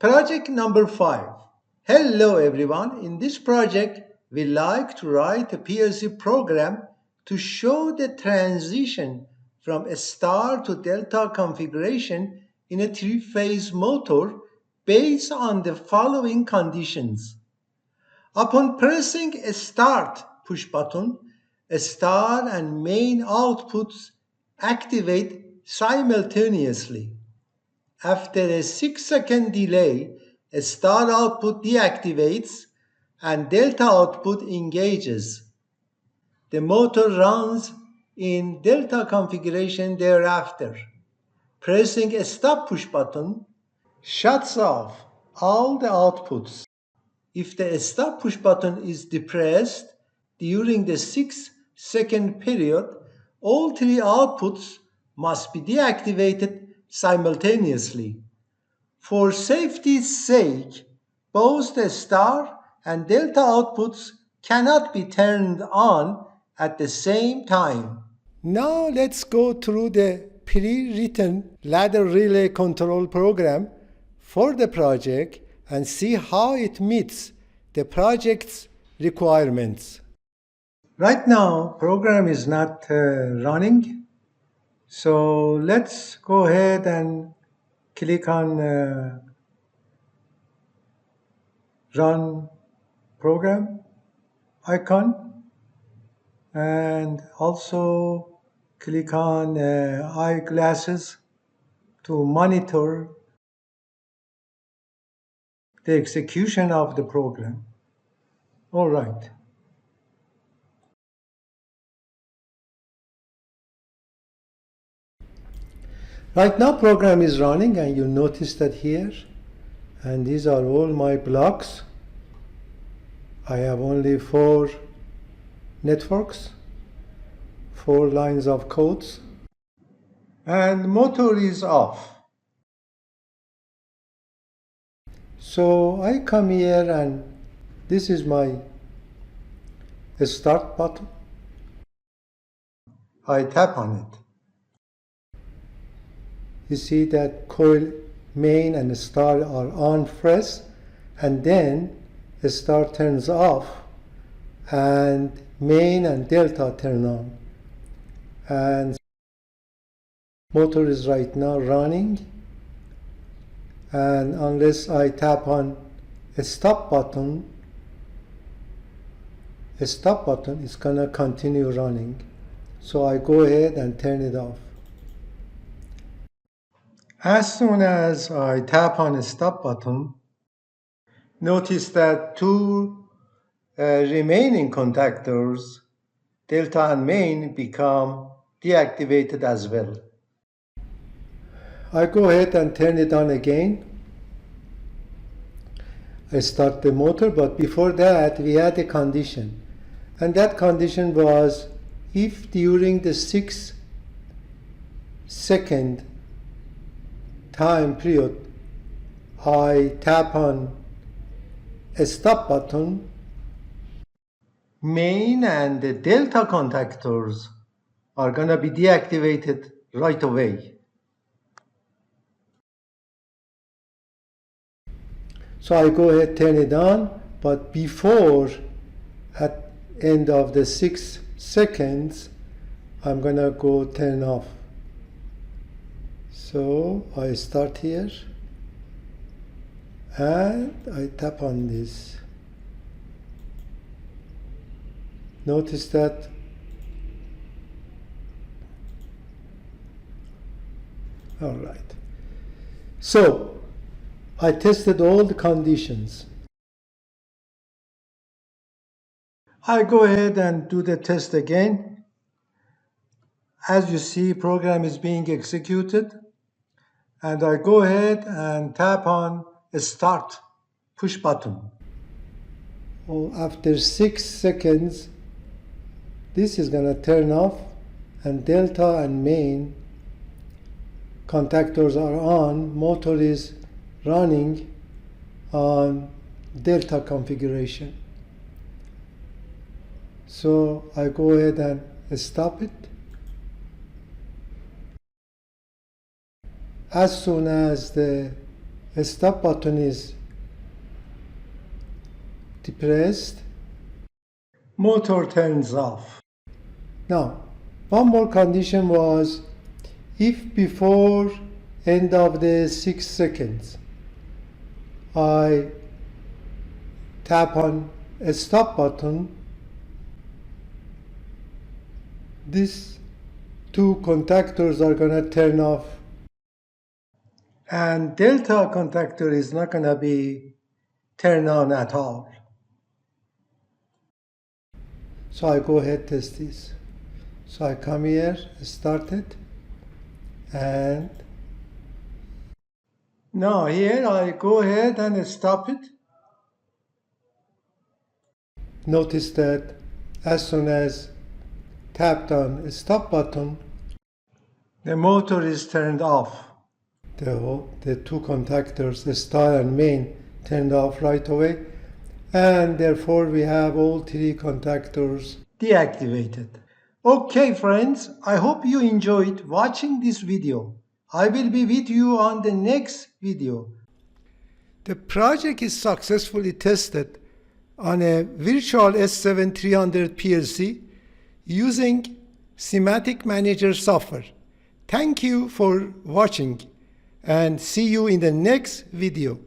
Project number 5. Hello everyone. In this project, we like to write a PLC program to show the transition from a star to delta configuration in a three-phase motor based on the following conditions. Upon pressing a start push button, a star and main outputs activate simultaneously. After a 6-second delay, a star output deactivates and delta output engages. The motor runs in delta configuration thereafter. Pressing a stop push button shuts off all the outputs. If the stop push button is depressed during the 6-second period, all three outputs must be deactivated simultaneously. For safety's sake, both the star and delta outputs cannot be turned on at the same time. Now let's go through the pre-written ladder relay control program for the project and see how it meets the project's requirements. Right now, program is not running, so let's go ahead and click on Run Program icon and also click on eyeglasses to monitor the execution of the program. All right. Right now program is running and you notice that here, and these are all my blocks. I have only 4 networks, 4 lines of codes, and motor is off. So I come here and this is my start button. I tap on it. You see that coil main and star are on first, and then the star turns off and main and delta turn on. And motor is right now running, and unless I tap on a stop button is gonna continue running. So I go ahead and turn it off. As soon as I tap on the stop button, notice that 2 remaining contactors, delta and main, become deactivated as well. I go ahead and turn it on again. I start the motor, but before that we had a condition, and that condition was if during the 6-second time period I tap on a stop button, main and the delta contactors are gonna be deactivated right away. So I go ahead, turn it on, but before at end of the 6 seconds, I'm gonna go turn off. So I start here and I tap on this. Notice that all right. So I tested all the conditions. I go ahead and do the test again. As you see, program is being executed, and I go ahead and tap on a start push button. After 6 seconds, this is gonna turn off, and delta and main contactors are on, motor is running on delta configuration. So I go ahead and stop it. As soon as the a stop button is depressed, motor turns off. Now, one more condition was if before end of the 6 seconds I tap on a stop button, these two contactors are going to turn off and delta contactor is not going to be turned on at all. So I go ahead test this. So I come here, start it, and now here I go ahead and stop it. Notice that as soon as tapped on a stop button, the motor is turned off. The two contactors, the star and main, turned off right away, and therefore we have all three contactors deactivated. Okay friends, I hope you enjoyed watching this video. I will be with you on the next video. The project is successfully tested on a virtual S7-300 PLC using Schematic Manager software. Thank you for watching and see you in the next video.